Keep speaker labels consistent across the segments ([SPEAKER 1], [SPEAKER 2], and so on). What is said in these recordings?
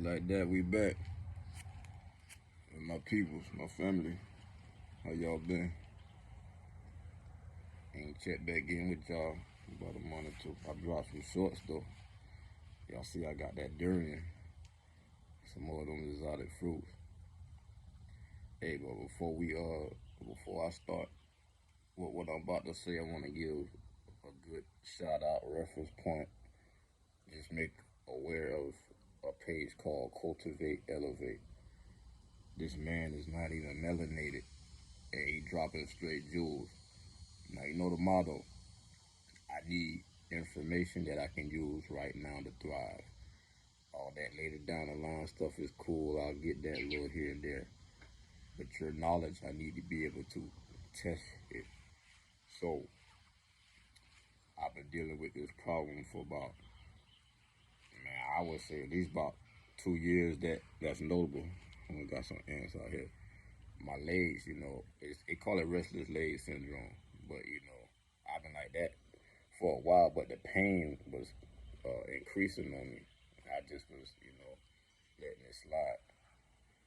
[SPEAKER 1] Like that, we back. And my peoples, my family. How y'all been? Ain't checked back in with y'all about a month or two. I dropped some shorts though. Y'all see I got that durian. Some more of them exotic fruits. Hey, but before I start what I'm about to say, I wanna give a good shout out reference point. Just make aware of a page called Cultivate, Elevate. This man is not even melanated, and he dropping straight jewels. Now you know the motto. I need information that I can use right now to thrive. All that later down the line stuff is cool. I'll get that a little here and there. But your knowledge, I need to be able to test it. So I've been dealing with this problem for about, I would say at least about 2 years. That's notable. I got some ants out here. My legs, they call it restless leg syndrome. But I've been like that for a while. But the pain was increasing on me. I just was, letting it slide.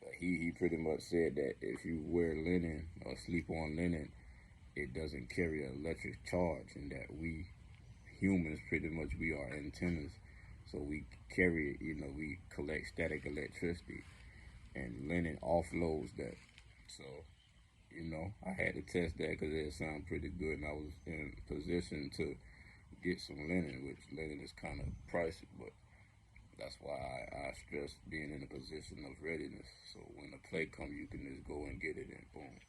[SPEAKER 1] But he pretty much said that if you wear linen or sleep on linen, it doesn't carry an electric charge, and that we humans pretty much, we are antennas. So we carry it, we collect static electricity, and linen offloads that. So, I had to test that because it sounded pretty good, and I was in a position to get some linen, which linen is kind of pricey, but that's why I stress being in a position of readiness. So when the play comes, you can just go and get it, and boom.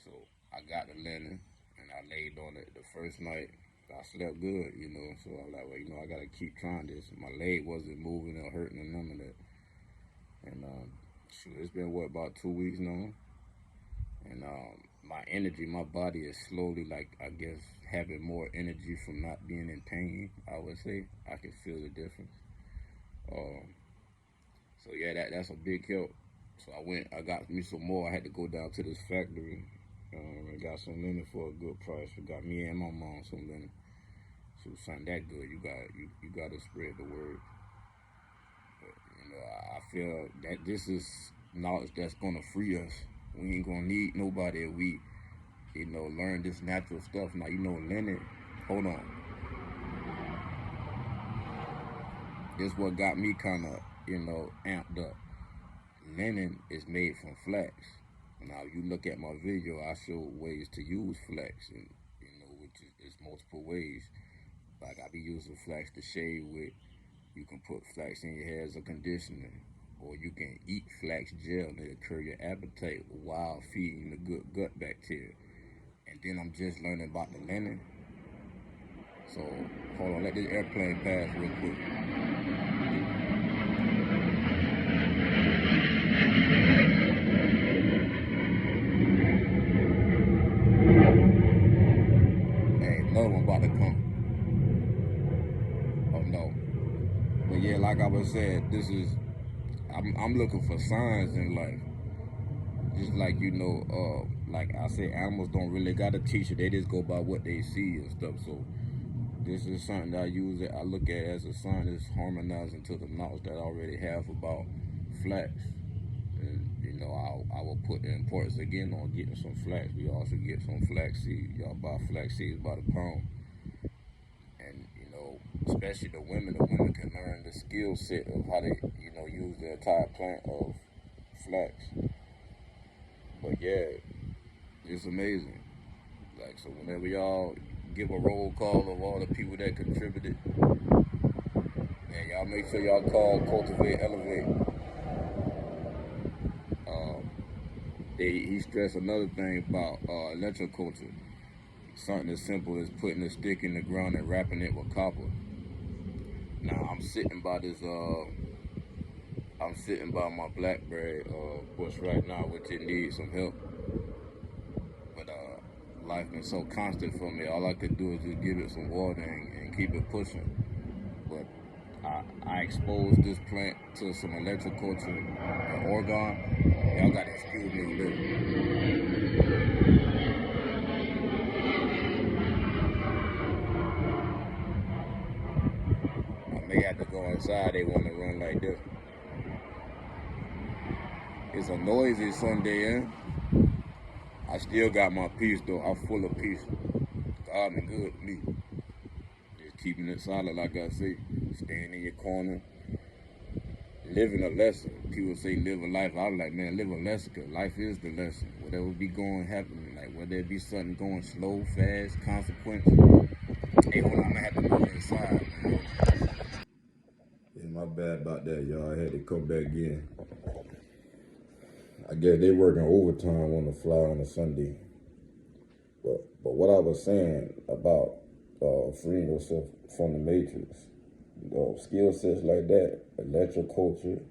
[SPEAKER 1] So I got the linen, and I laid on it the first night. I slept good, so I was like, well, I gotta keep trying this. My leg wasn't moving or hurting or none of that. And it's been about 2 weeks now. And my energy, my body is slowly, I guess, having more energy from not being in pain, I would say. I can feel the difference. So yeah, that's a big help. So I got me some more. I had to go down to this factory and got some linen for a good price. We got me and my mom some linen. So something that good, you got to spread the word. But, I feel that this is knowledge that's gonna free us. We ain't gonna need nobody if we, learn this natural stuff. Now, linen. Hold on. This what got me kind of, amped up. Linen is made from flax. Now, you look at my video, I show ways to use flax, and which is multiple ways. Like I be using flax to shave with. You can put flax in your hair as a conditioner, or you can eat flax gel to curb your appetite while feeding the good gut bacteria. And then I'm just learning about the linen. So hold on, let this airplane pass real quick. Hey, another one about to come. Oh no. But yeah, like I was saying, I'm looking for signs in life. Just like, like I say, animals don't really gotta teach it. They just go by what they see and stuff. So this is something that I look at as a sign that's harmonizing to the knowledge that I already have about flax. And, I will put the importance again on getting some flax. We also get some flax seeds. Y'all buy flax seeds by the pound. And, especially the women can learn the skill set of how they, use the entire plant of flax. But yeah, it's amazing. Like, so whenever y'all give a roll call of all the people that contributed, and y'all make sure y'all call Cultivate, Elevate. He stressed another thing about electroculture. Something as simple as putting a stick in the ground and wrapping it with copper. Now I'm sitting by my blackberry bush right now, which it needs some help. But life been so constant for me. All I could do is just give it some water and keep it pushing. But I exposed this plant to some electroculture in Oregon. Y'all gotta excuse me a little. I may have to go inside. They want to run like this. It's a noisy Sunday, I still got my peace though. I'm full of peace. God been good to me. Just keeping it solid, like I say. Staying in your corner. Living a lesson. People say live a life. I was like, man, live a lesson, because life is the lesson. Whatever be going, happening. Like, whether it be something going slow, fast, consequence. Hey, hold on, I'm gonna have to go inside, man. Yeah, my bad about that, y'all. I had to come back in. I guess they working overtime on the fly on a Sunday. But what I was saying about freeing yourself from the matrix, skill sets like that, electroculture,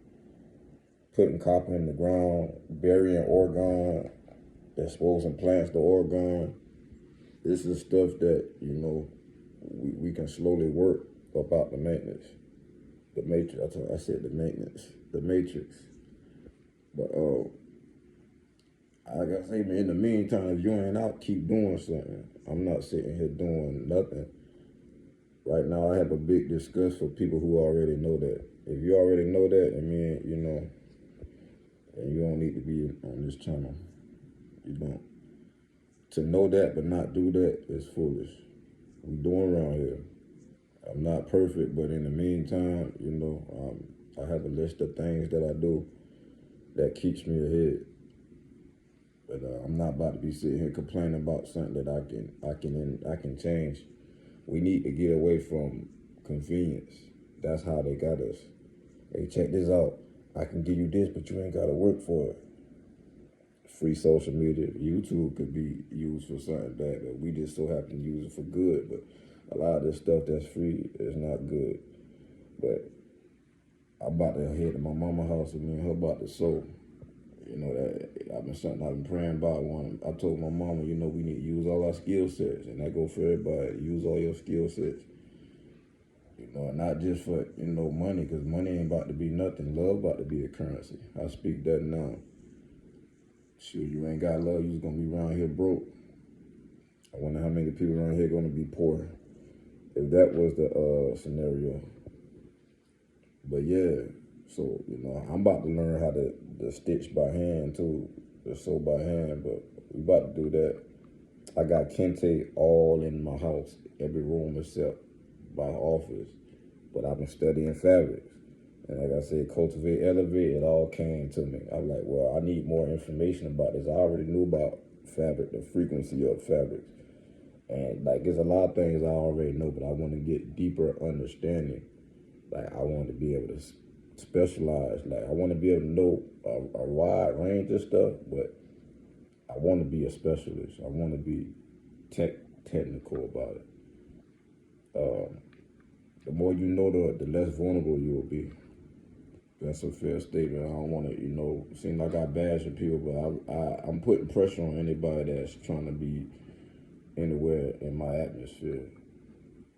[SPEAKER 1] putting copper in the ground, burying orgone, exposing plants to orgone. This is stuff that, we can slowly work about the maintenance. The matrix, I said the maintenance, the matrix. But like I say, man, in the meantime, if you ain't out, keep doing something. I'm not sitting here doing nothing. Right now, I have a big disgust for people who already know that. If you already know that, I mean, and you don't need to be on this channel. You don't. To know that but not do that is foolish. We doing around here. I'm not perfect, but in the meantime, I have a list of things that I do that keeps me ahead. But I'm not about to be sitting here complaining about something that I can change. We need to get away from convenience. That's how they got us. Hey, check this out. I can give you this, but you ain't got to work for it. Free social media. YouTube could be used for something bad, but we just so happen to use it for good. But a lot of this stuff that's free is not good. But I'm about to head to my mama's house and me and her about to sow. That I've been praying about. I told my mama, we need to use all our skill sets, and that go for everybody. Use all your skill sets. Not just for money, because money ain't about to be nothing. Love about to be the currency. I speak that now. Shoot, you ain't got love, you's gonna be around here broke. I wonder how many people around here gonna be poor if that was the scenario. But yeah, so I'm about to learn how to stitch by hand too, to sew by hand. But we about to do that. I got kente all in my house, every room except my office. But I've been studying fabrics. And like I said, Cultivate, Elevate, it all came to me. I'm like, well, I need more information about this. I already knew about fabric, the frequency of fabrics. And there's a lot of things I already know, but I want to get deeper understanding. I want to be able to specialize. I want to be able to know a wide range of stuff, but I want to be a specialist. I want to be technical about it. The more you know, the less vulnerable you will be. That's a fair statement. I don't want to, seem like I bash people, but I'm putting pressure on anybody that's trying to be anywhere in my atmosphere.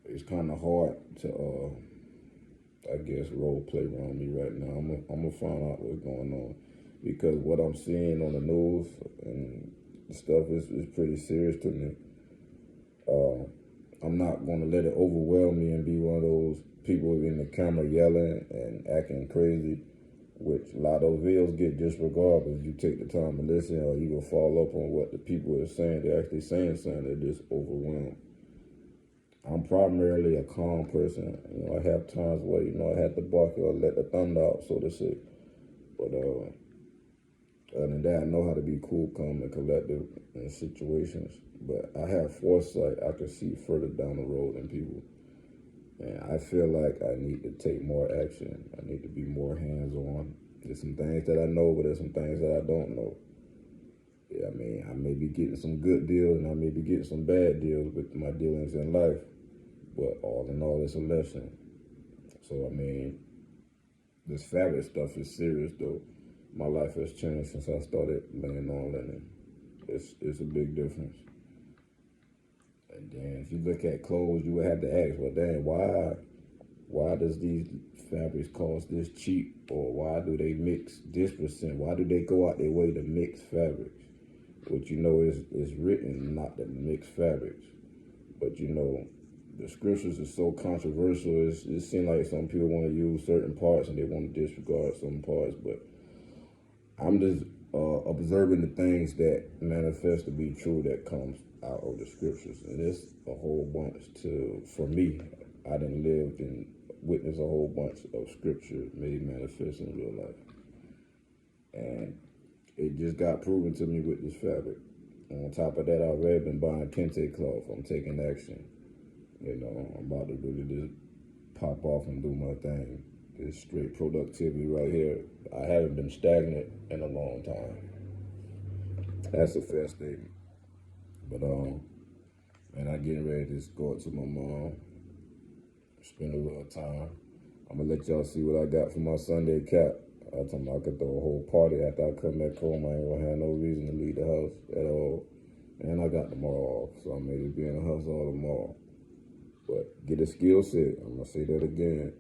[SPEAKER 1] It's kind of hard to, I guess, role play around me right now. I'm gonna find out what's going on, because what I'm seeing on the news and stuff is pretty serious to me. I'm not gonna let it overwhelm me and be one of those people in the camera yelling and acting crazy, which a lot of those videos get disregarded if you take the time to listen, or you will fall up on what the people are saying. They're actually saying something, they're just overwhelmed. I'm primarily a calm person. I have times where, I have to bark or let the thunder out, so to say. But other than that, I know how to be cool, calm, and collective in situations. But I have foresight. I can see further down the road than people. And I feel like I need to take more action. I need to be more hands-on. There's some things that I know, but there's some things that I don't know. Yeah, I may be getting some good deals, and I may be getting some bad deals with my dealings in life. But all in all, it's a lesson. So, this fabric stuff is serious, though. My life has changed since I started laying on linen. It's a big difference. And then if you look at clothes, you would have to ask, well, dang, why does these fabrics cost this cheap? Or why do they mix this percent? Why do they go out their way to mix fabrics? Which is written not to mix fabrics. But the scriptures is so controversial. It seems like some people want to use certain parts and they want to disregard some parts, but I'm just observing the things that manifest to be true that comes out of the scriptures, and it's a whole bunch. For me, I done lived and witnessed a whole bunch of scripture made manifest in real life, and it just got proven to me with this fabric. On top of that, I've already been buying kente cloth. I'm taking action. You know, I'm about to really just pop off and do my thing. It's straight productivity right here. I haven't been stagnant in a long time. That's a fair statement. But man, I'm getting ready to just go up to my mom, spend a little time. I'm gonna let y'all see what I got for my Sunday cap. I told me I could throw a whole party after I come back home. I ain't gonna have no reason to leave the house at all. And I got tomorrow off, so I may be in the house all tomorrow. But get a skill set. I'm gonna say that again.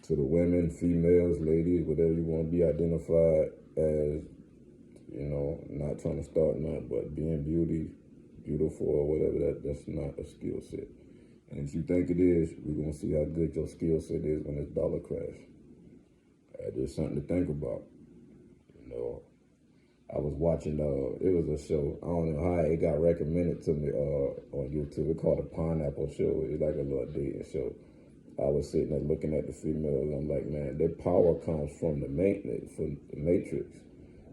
[SPEAKER 1] To the women, females, ladies, whatever you want to be identified as, you know, not trying to start nothing, but being beautiful or whatever, that's not a skill set. And if you think it is, we're going to see how good your skill set is when this dollar crash. Just something to think about. You know, I was watching, it was a show, I don't know how it got recommended to me on YouTube. It's called a Pineapple Show. It's like a little dating show. I was sitting there looking at the females. I'm like, man, their power comes from the maintenance, from the matrix.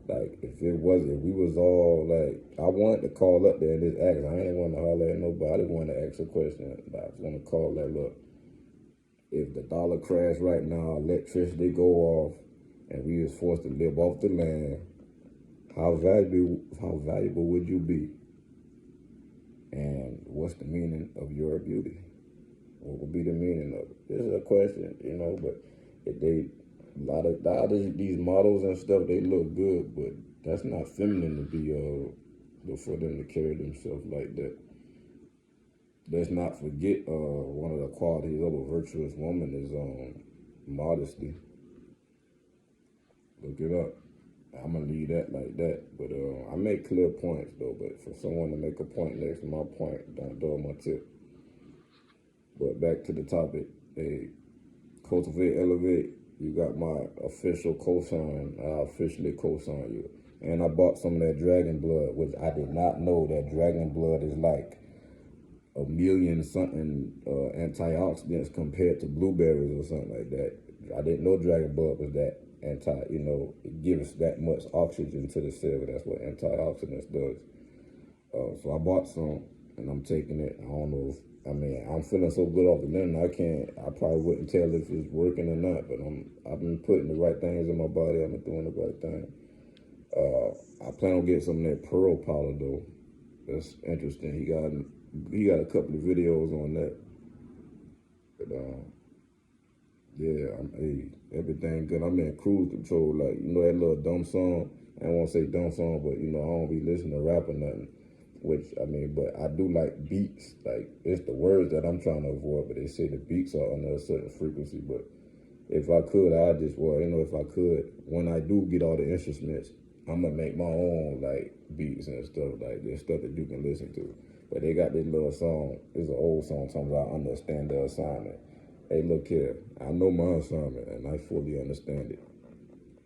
[SPEAKER 1] Like, if we was all like, I wanted to call up there and just ask. I ain't want to holler at nobody. I just wanted to ask a question. I just want to call that, look, if the dollar crash right now, electricity go off, and we was forced to live off the land, how valuable would you be? And what's the meaning of your beauty? What would be the meaning of it? This is a question, you know, but if a lot of these models and stuff, they look good, but that's not feminine to be, for them to carry themselves like that. Let's not forget, one of the qualities of a virtuous woman is modesty. Look it up. I'm gonna leave that like that, but I make clear points though. But for someone to make a point next to my point, don't dog my tip. But back to the topic, hey, Cultivate, Elevate. You got my official cosign. I officially cosign you. And I bought some of that dragon blood, which I did not know that dragon blood is like 1 million something antioxidants compared to blueberries or something like that. I didn't know dragon blood was that it gives that much oxygen to the cell. That's what antioxidants does. So I bought some and I'm taking it. I don't know if, I'm feeling so good off the linen, I probably wouldn't tell if it's working or not, but I've been putting the right things in my body. I've been doing the right thing. I plan on getting some of that pearl powder though. That's interesting. He got a couple of videos on that. But yeah, everything good. I'm in cruise control, like, you know that little dumb song. I don't want to say dumb song, but I don't be listening to rap or nothing. But I do like beats. Like, it's the words that I'm trying to avoid, but they say the beats are under a certain frequency. But if I could, if I could, when I do get all the instruments, I'm gonna make my own like beats and stuff, like this stuff that you can listen to. But they got this little song, it's an old song, talking about understand the assignment. Hey, look here, I know my assignment and I fully understand it.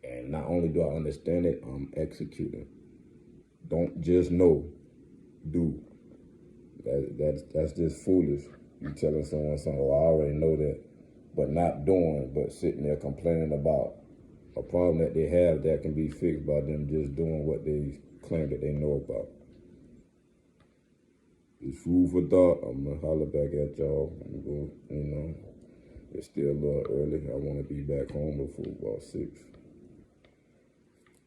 [SPEAKER 1] And not only do I understand it, I'm executing. Don't just know, do. That's just foolish. You telling someone something, I already know that, but not doing, but sitting there complaining about a problem that they have that can be fixed by them just doing what they claim that they know about. It's food for thought. I'm gonna holler back at y'all. I'm gonna go, it's still a little early. I want to be back home before about 6.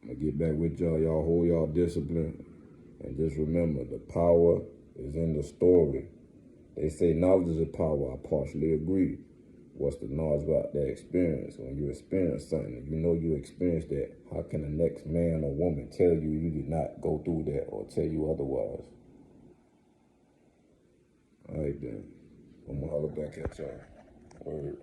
[SPEAKER 1] I'm gonna get back with y'all. Y'all hold y'all discipline. And just remember, the power is in the story. They say knowledge is a power. I partially agree. What's the knowledge about that experience? When you experience something, you experienced that, how can the next man or woman tell you you did not go through that or tell you otherwise? All right, then. I'm going to holler back at y'all. Word.